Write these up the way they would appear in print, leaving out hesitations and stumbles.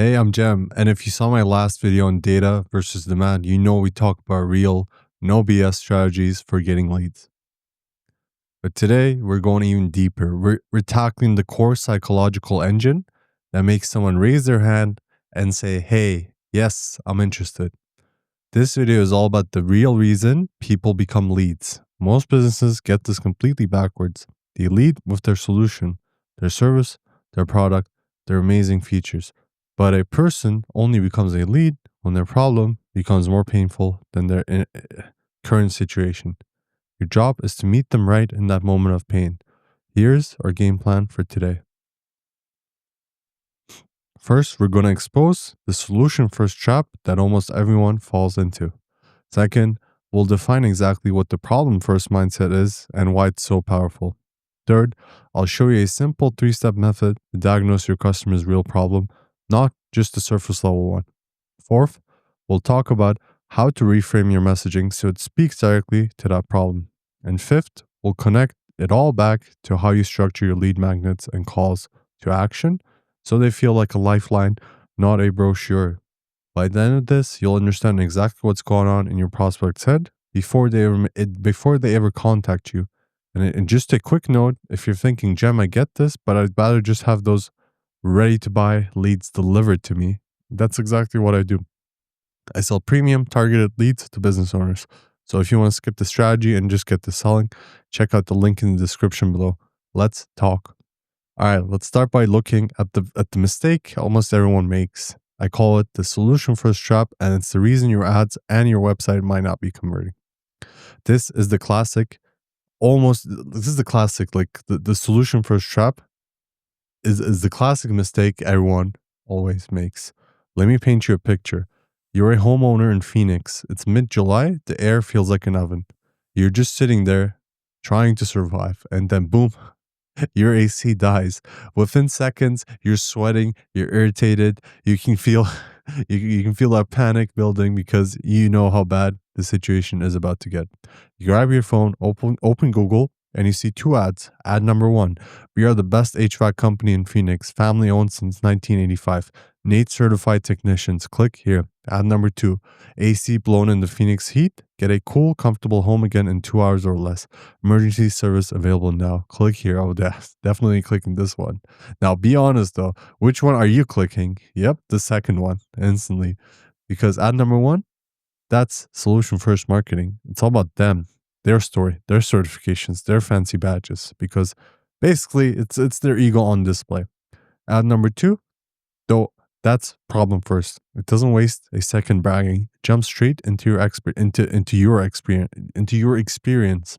Hey, I'm Jem, and if you saw my last video on data versus demand, you know we talk about real, no BS strategies for getting leads. But today, we're going even deeper. We're tackling the core psychological engine that makes someone raise their hand and say, hey, yes, I'm interested. This video is all about the real reason people become leads. Most businesses get this completely backwards. They lead with their solution, their service, their product, their amazing features. But a person only becomes a lead when their problem becomes more painful than their current situation. Your job is to meet them right in that moment of pain. Here's our game plan for today. First, we're going to expose the solution first trap that almost everyone falls into. Second, we'll define exactly what the problem first mindset is and why it's so powerful. Third, I'll show you a simple 3-step method to diagnose your customer's real problem, not just the surface level one. Fourth, we'll talk about how to reframe your messaging so it speaks directly to that problem. And fifth, we'll connect it all back to how you structure your lead magnets and calls to action so they feel like a lifeline, not a brochure. By the end of this, you'll understand exactly what's going on in your prospect's head before they ever contact you. And just a quick note, if you're thinking, Jem, I get this, but I'd rather just have those ready to buy leads delivered to me. That's exactly what I do. I sell premium targeted leads to business owners. So if you want to skip the strategy and just get the selling, check out the link in the description below. Let's talk. All right, let's start by looking at the mistake almost everyone makes. I call it the solution first trap, and it's the reason your ads and your website might not be converting. This is the classic, the solution first trap is the classic mistake everyone always makes. Let me paint you a picture. You're a homeowner in Phoenix. It's mid-July. The air feels like an oven. You're just sitting there trying to survive, and then boom, your AC dies. Within seconds, you're sweating, you're irritated, you can feel you can feel that panic building because you know how bad the situation is about to get. You grab your phone, open Google, and you see two ads. Ad number 1. We are the best HVAC company in Phoenix, family owned since 1985. NATE certified technicians. Click here. Ad number 2. AC blown in the Phoenix heat. Get a cool, comfortable home again in 2 hours or less. Emergency service available now. Click here. Oh, definitely clicking this one. Now, be honest though. Which one are you clicking? Yep, the second one instantly. Because ad number 1, that's solution first marketing. It's all about them, their story, their certifications, their fancy badges. Because basically, it's their ego on display. Ad number 2, though, that's problem first. It doesn't waste a second bragging. Jump straight into your experience.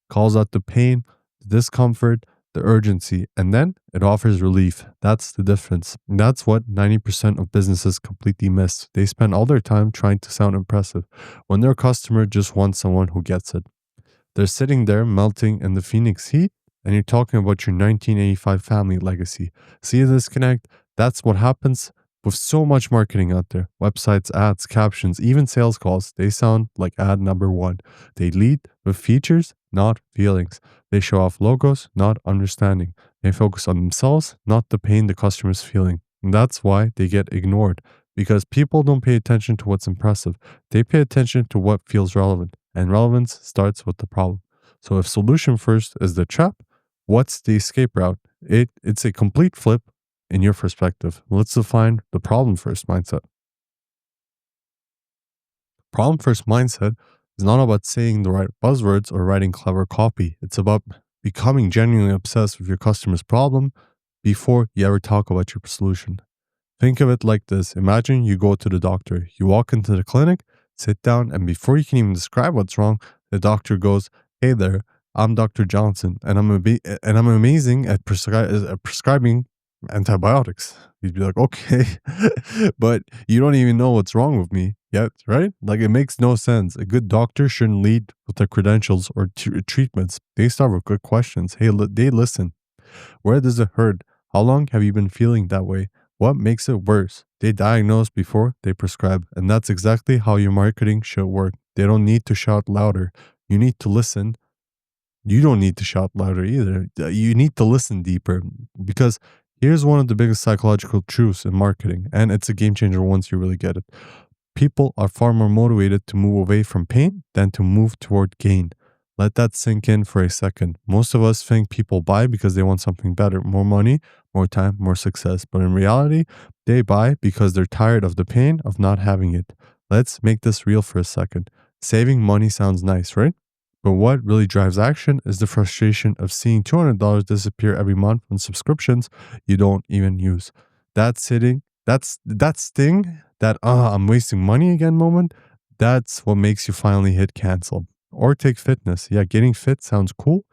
Calls out the pain, the discomfort, the urgency, and then it offers relief. That's the difference. And that's what 90% of businesses completely miss. They spend all their time trying to sound impressive when their customer just wants someone who gets it. They're sitting there melting in the Phoenix heat, and you're talking about your 1985 family legacy. See the disconnect? That's what happens with so much marketing out there. Websites, ads, captions, even sales calls, they sound like ad number 1. They lead with features, not feelings. They show off logos, not understanding. They focus on themselves, not the pain the customer's feeling. And that's why they get ignored. Because people don't pay attention to what's impressive. They pay attention to what feels relevant. And relevance starts with the problem. So if solution first is the trap, what's the escape route? It's a complete flip in your perspective. Let's define the problem first mindset. Problem first mindset is not about saying the right buzzwords or writing clever copy. It's about becoming genuinely obsessed with your customer's problem before you ever talk about your solution. Think of it like this. Imagine you go to the doctor. You walk into the clinic, sit down, and before you can even describe what's wrong, the doctor goes, "Hey there, I'm Dr. Johnson, and I'm amazing at prescribing antibiotics." You'd be like, "Okay," but you don't even know what's wrong with me yet, right? Like, it makes no sense. A good doctor shouldn't lead with their credentials or treatments. They start with good questions. Hey, they listen. Where does it hurt? How long have you been feeling that way? What makes it worse? They diagnose before they prescribe. And that's exactly how your marketing should work. They don't need to shout louder. You need to listen. You don't need to shout louder either. You need to listen deeper because Here's one of the biggest psychological truths in marketing, and it's a game changer once you really get it. People are far more motivated to move away from pain than to move toward gain. Let that sink in for a second. Most of us think people buy because they want something better, more money, more time, more success. But in reality, they buy because they're tired of the pain of not having it. Let's make this real for a second. Saving money sounds nice, right? But what really drives action is the frustration of seeing $200 disappear every month on subscriptions you don't even use. That sting, that I'm wasting money again moment, that's what makes you finally hit cancel. Or take fitness. Yeah, getting fit sounds cool,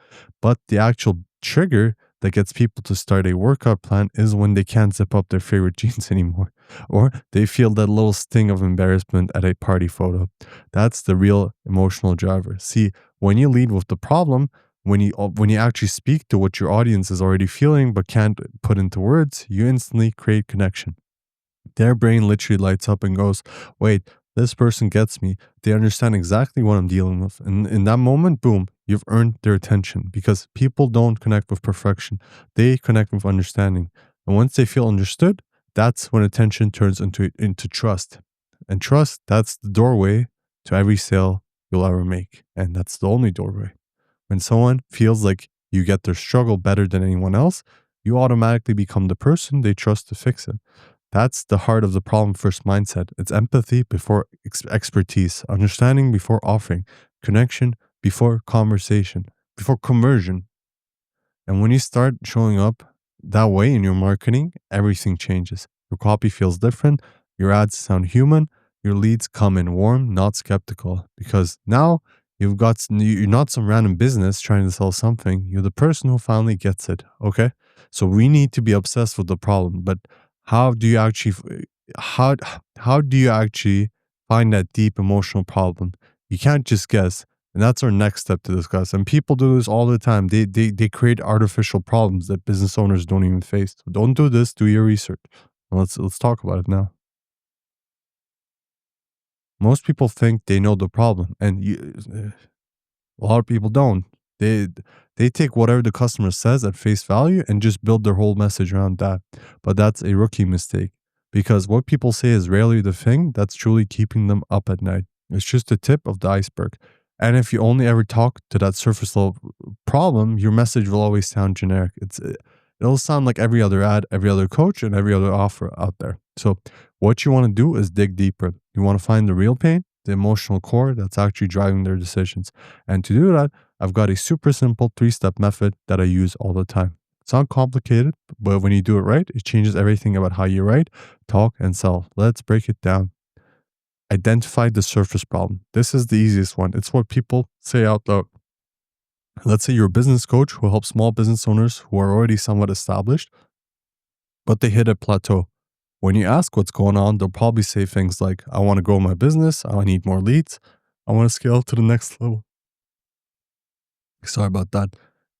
but the actual trigger that gets people to start a workout plan is when they can't zip up their favorite jeans anymore, or they feel that little sting of embarrassment at a party photo. That's the real emotional driver. See, when you lead with the problem, when you actually speak to what your audience is already feeling but can't put into words, you instantly create connection. Their brain literally lights up and goes, wait, this person gets me. They understand exactly what I'm dealing with. And in that moment, boom, you've earned their attention because people don't connect with perfection. They connect with understanding. And once they feel understood, that's when attention turns into trust. And trust, that's the doorway to every sale you'll ever make. And that's the only doorway. When someone feels like you get their struggle better than anyone else, you automatically become the person they trust to fix it. That's the heart of the problem first mindset. It's empathy before expertise, understanding before offering, connection before conversation, before conversion. And when you start showing up that way in your marketing, everything changes. Your copy feels different, your ads sound human, your leads come in warm, not skeptical. Because now you're not some random business trying to sell something. You're the person who finally gets it. Okay. So we need to be obsessed with the problem. But how do you actually how how do you actually find that deep emotional problem? You can't just guess. And that's our next step to discuss. And people do this all the time. They create artificial problems that business owners don't even face. So don't do this. Do your research. Let's talk about it now. Most people think they know the problem, and a lot of people don't. They they take whatever the customer says at face value and just build their whole message around that. But that's a rookie mistake because what people say is rarely the thing that's truly keeping them up at night. It's just the tip of the iceberg. And if you only ever talk to that surface level problem, your message will always sound generic. It'll sound like every other ad, every other coach, and every other offer out there. So what you want to do is dig deeper. You want to find the real pain, the emotional core that's actually driving their decisions. And to do that, I've got a super simple 3 step method that I use all the time. It's not complicated, but when you do it right, it changes everything about how you write, talk, and sell. Let's break it down. Identify the surface problem. This is the easiest one. It's what people say out loud. Let's say you're a business coach who helps small business owners who are already somewhat established, but they hit a plateau. When you ask what's going on, they'll probably say things like, I want to grow my business, I need more leads, I want to scale to the next level. Sorry about that.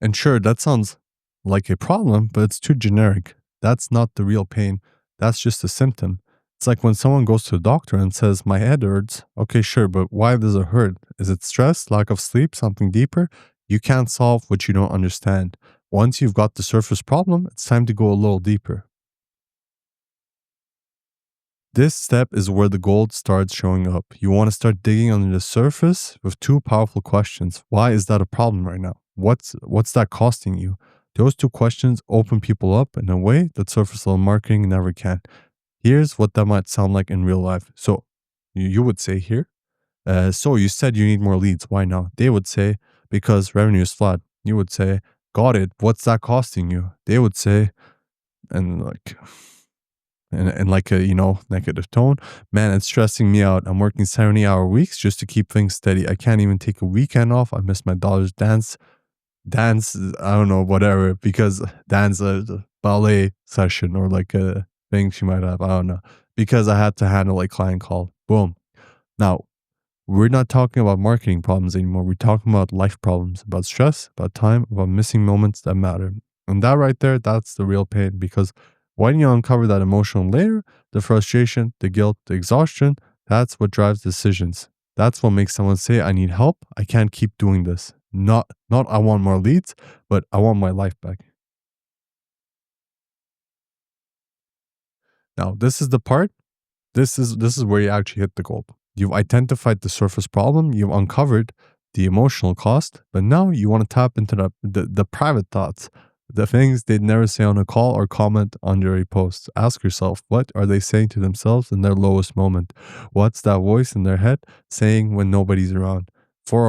And sure, that sounds like a problem, but it's too generic. That's not the real pain. That's just a symptom. It's like when someone goes to the doctor and says, my head hurts. Okay, sure, but why does it hurt? Is it stress, lack of sleep, something deeper? You can't solve what you don't understand. Once you've got the surface problem, it's time to go a little deeper. This step is where the gold starts showing up. You want to start digging under the surface with two powerful questions. Why is that a problem right now? What's that costing you? Those two questions open people up in a way that surface level marketing never can. Here's what that might sound like in real life. So you would say here, so you said you need more leads. Why now? They would say, because revenue is flat. You would say, got it. What's that costing you? They would say, and like and like a negative tone, man, it's stressing me out. I'm working 70-hour weeks just to keep things steady. I can't even take a weekend off. I miss my daughter's dance, I don't know, whatever, because dance a ballet session or like a thing she might have, I don't know, because I had to handle a client call. Boom. Now we're not talking about marketing problems anymore. We're talking about life problems, about stress, about time, about missing moments that matter. And that right there, that's the real pain because when you uncover that emotional layer, the frustration, the guilt, the exhaustion, that's what drives decisions. That's what makes someone say, I need help. I can't keep doing this. Not I want more leads, but I want my life back. Now, this is the part. This is where you actually hit the goal. You've identified the surface problem, you've uncovered the emotional cost, but now you want to tap into the private thoughts, the things they'd never say on a call or comment under a post. Ask yourself, what are they saying to themselves in their lowest moment? What's that voice in their head saying when nobody's around? For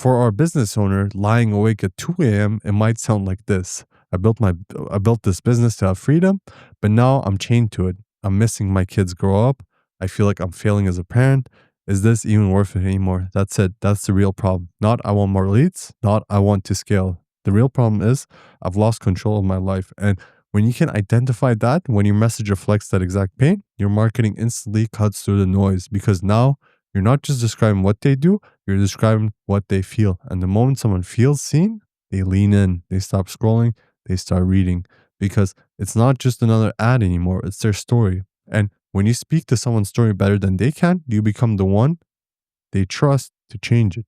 our business owner lying awake at 2 a.m., it might sound like this. I built this business to have freedom, but now I'm chained to it. I'm missing my kids grow up. I feel like I'm failing as a parent. Is this even worth it anymore? That's it. That's the real problem. Not I want more leads, not I want to scale. The real problem is I've lost control of my life. And when you can identify that, when your message reflects that exact pain, your marketing instantly cuts through the noise because now you're not just describing what they do, you're describing what they feel. And the moment someone feels seen, they lean in, they stop scrolling, they start reading because it's not just another ad anymore, it's their story. And when you speak to someone's story better than they can, you become the one they trust to change it.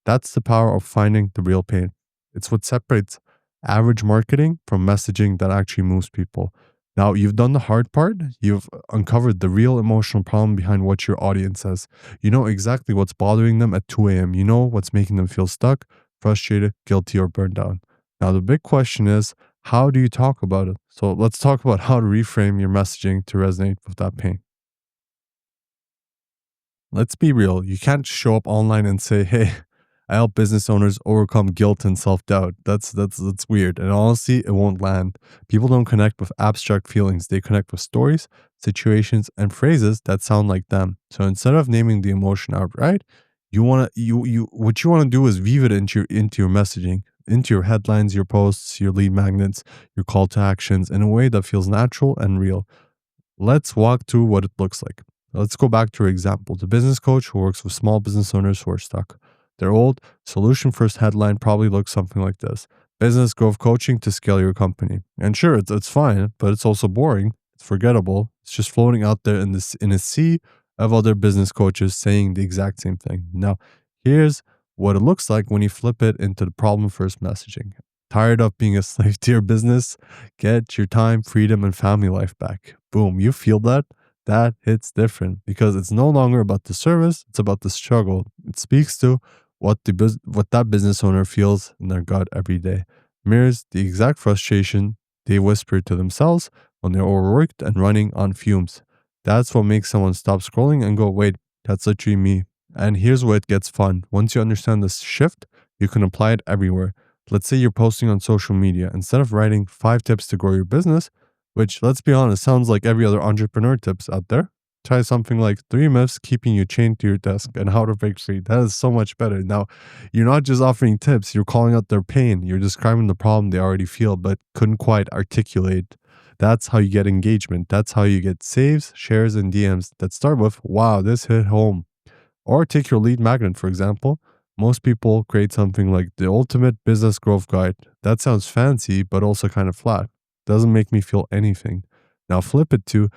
That's the power of finding the real pain. It's what separates average marketing from messaging that actually moves people. Now, you've done the hard part. You've uncovered the real emotional problem behind what your audience says. You know exactly what's bothering them at 2 a.m. You know what's making them feel stuck, frustrated, guilty, or burned down. Now, the big question is, how do you talk about it? So let's talk about how to reframe your messaging to resonate with that pain. Let's be real. You can't show up online and say, "Hey, I help business owners overcome guilt and self-doubt." That's weird. And honestly, it won't land. People don't connect with abstract feelings. They connect with stories, situations, and phrases that sound like them. So instead of naming the emotion outright, you what you want to do is weave it into your messaging, into your headlines, your posts, your lead magnets, your call to actions in a way that feels natural and real. Let's walk through what it looks like. Let's go back to our example. The business coach who works with small business owners who are stuck. Their old solution first headline probably looks something like this: Business growth coaching to scale your company. And sure, it's fine, but it's also boring. It's forgettable. It's just floating out there in a sea of other business coaches saying the exact same thing. Now, here's what it looks like when you flip it into the problem first messaging. Tired of being a slave to your business? Get your time, freedom, and family life back. Boom, you feel that? That hits different because it's no longer about the service, it's about the struggle. It speaks to what that business owner feels in their gut every day. Mirrors the exact frustration they whisper to themselves when they're overworked and running on fumes. That's what makes someone stop scrolling and go, wait, that's literally me. And here's where it gets fun. Once you understand this shift, you can apply it everywhere. Let's say you're posting on social media. Instead of writing 5 tips to grow your business, which, let's be honest, sounds like every other entrepreneur tips out there, try something like 3 myths keeping you chained to your desk and how to break free. That is so much better. Now, you're not just offering tips, you're calling out their pain. You're describing the problem they already feel but couldn't quite articulate. That's how you get engagement. That's how you get saves, shares, and DMs that start with, wow, this hit home. Or take your lead magnet, for example. Most people create something like the ultimate business growth guide. That sounds fancy, but also kind of flat. Doesn't make me feel anything. Now flip it to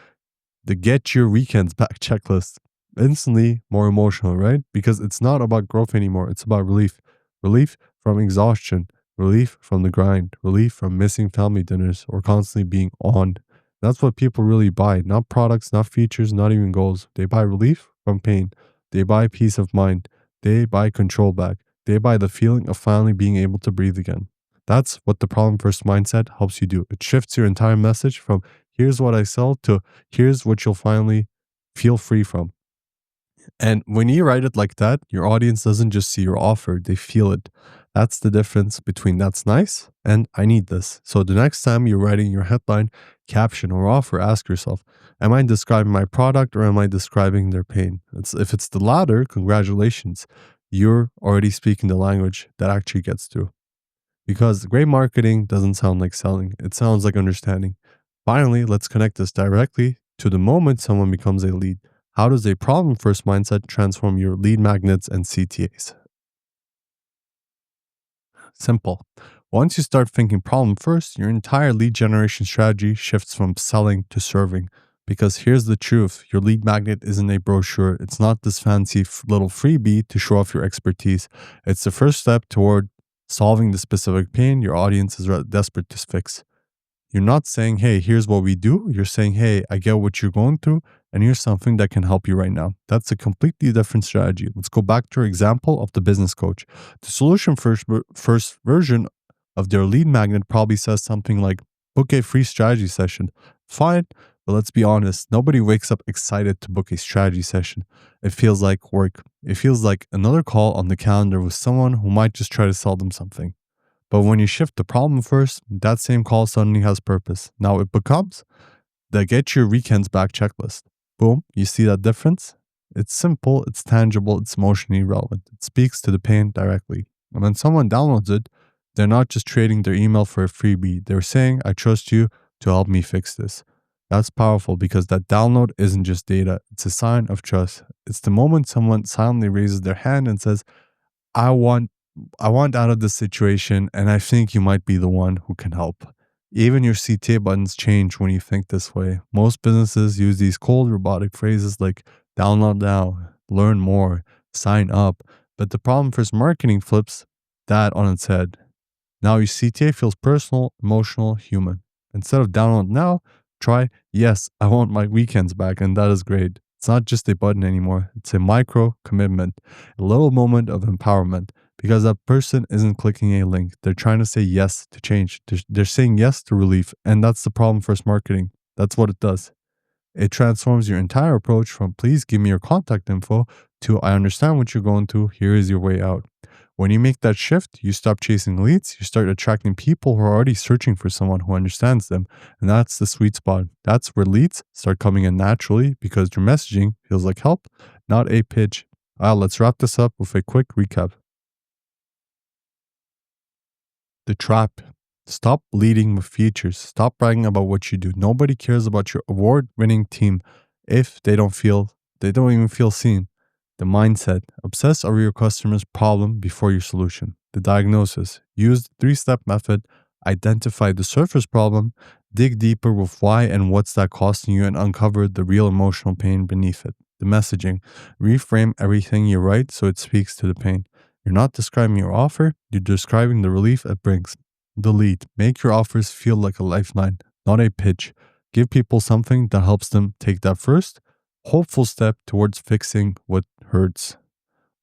the get your weekends back checklist. Instantly more emotional, right? Because it's not about growth anymore. It's about relief. Relief from exhaustion, relief from the grind, relief from missing family dinners or constantly being on. That's what people really buy. Not products, not features, not even goals. They buy relief from pain. They buy peace of mind. They buy control back. They buy the feeling of finally being able to breathe again. That's what the problem first mindset helps you do. It shifts your entire message from here's what I sell to here's what you'll finally feel free from. And when you write it like that, your audience doesn't just see your offer, they feel it. That's the difference between that's nice and I need this. So the next time you're writing your headline, caption, or offer, ask yourself, am I describing my product or am I describing their pain? If it's the latter, congratulations. You're already speaking the language that actually gets through. Because great marketing doesn't sound like selling, it sounds like understanding. Finally, let's connect this directly to the moment someone becomes a lead. How does a problem first mindset transform your lead magnets and CTAs? Simple. Once you start thinking problem first, your entire lead generation strategy shifts from selling to serving. Because here's the truth, your lead magnet isn't a brochure. It's not this fancy little freebie to show off your expertise. It's the first step toward solving the specific pain your audience is desperate to fix. You're not saying, hey, here's what we do. You're saying, hey, I get what you're going through, and here's something that can help you right now. That's a completely different strategy. Let's go back to our example of the business coach. The solution first version of their lead magnet probably says something like, book a free strategy session. Fine, but let's be honest, nobody wakes up excited to book a strategy session. It feels like work. It feels like another call on the calendar with someone who might just try to sell them something. But when you shift the problem first, that same call suddenly has purpose. Now it becomes the get your weekends back checklist. Boom, you see that difference? It's simple, it's tangible, it's emotionally relevant. It speaks to the pain directly. And when someone downloads it, they're not just trading their email for a freebie. They're saying, I trust you to help me fix this. That's powerful because that download isn't just data. It's a sign of trust. It's the moment someone silently raises their hand and says, I want out of this situation, and I think you might be the one who can help. Even your CTA buttons change when you think this way. Most businesses use these cold robotic phrases like download now, learn more, sign up. But the problem for marketing flips that on its head. Now your CTA feels personal, emotional, human. Instead of download now, try, yes, I want my weekends back, and that is great. It's not just a button anymore. It's a micro commitment, a little moment of empowerment, because that person isn't clicking a link. They're trying to say yes to change. They're saying yes to relief. And that's the problem for marketing. That's what it does. It transforms your entire approach from please give me your contact info to I understand what you're going through. Here is your way out. When you make that shift, you stop chasing leads, you start attracting people who are already searching for someone who understands them. And that's the sweet spot. That's where leads start coming in naturally because your messaging feels like help, not a pitch. Let's wrap this up with a quick recap. The trap. Stop leading with features. Stop bragging about what you do. Nobody cares about your award-winning team if they don't even feel seen. The mindset. Obsess over your customer's problem before your solution. The diagnosis. Use the 3-step method. Identify the surface problem. Dig deeper with why and what's that costing you and uncover the real emotional pain beneath it. The messaging. Reframe everything you write so it speaks to the pain. You're not describing your offer, you're describing the relief it brings. The lead. Make your offers feel like a lifeline, not a pitch. Give people something that helps them take that first, hopeful step towards fixing what hurts.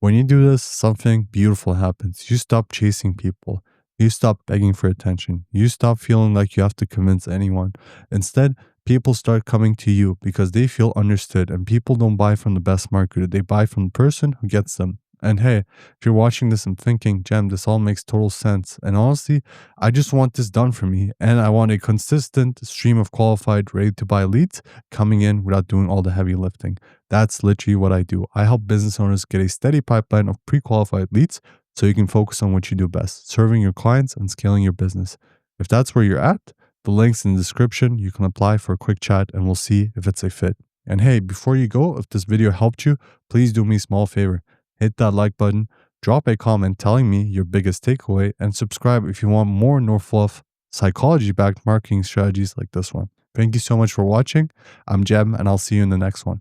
When you do this, something beautiful happens. You stop chasing people. You stop begging for attention. You stop feeling like you have to convince anyone. Instead, people start coming to you because they feel understood, and people don't buy from the best marketer. They buy from the person who gets them. And hey, if you're watching this and thinking, Jem, this all makes total sense. And honestly, I just want this done for me. And I want a consistent stream of qualified, ready to buy leads coming in without doing all the heavy lifting. That's literally what I do. I help business owners get a steady pipeline of pre-qualified leads so you can focus on what you do best, serving your clients and scaling your business. If that's where you're at, the link's in the description. You can apply for a quick chat and we'll see if it's a fit. And hey, before you go, if this video helped you, please do me a small favor. Hit that like button, drop a comment telling me your biggest takeaway, and subscribe if you want more no fluff, psychology-backed marketing strategies like this one. Thank you so much for watching. I'm Jem, and I'll see you in the next one.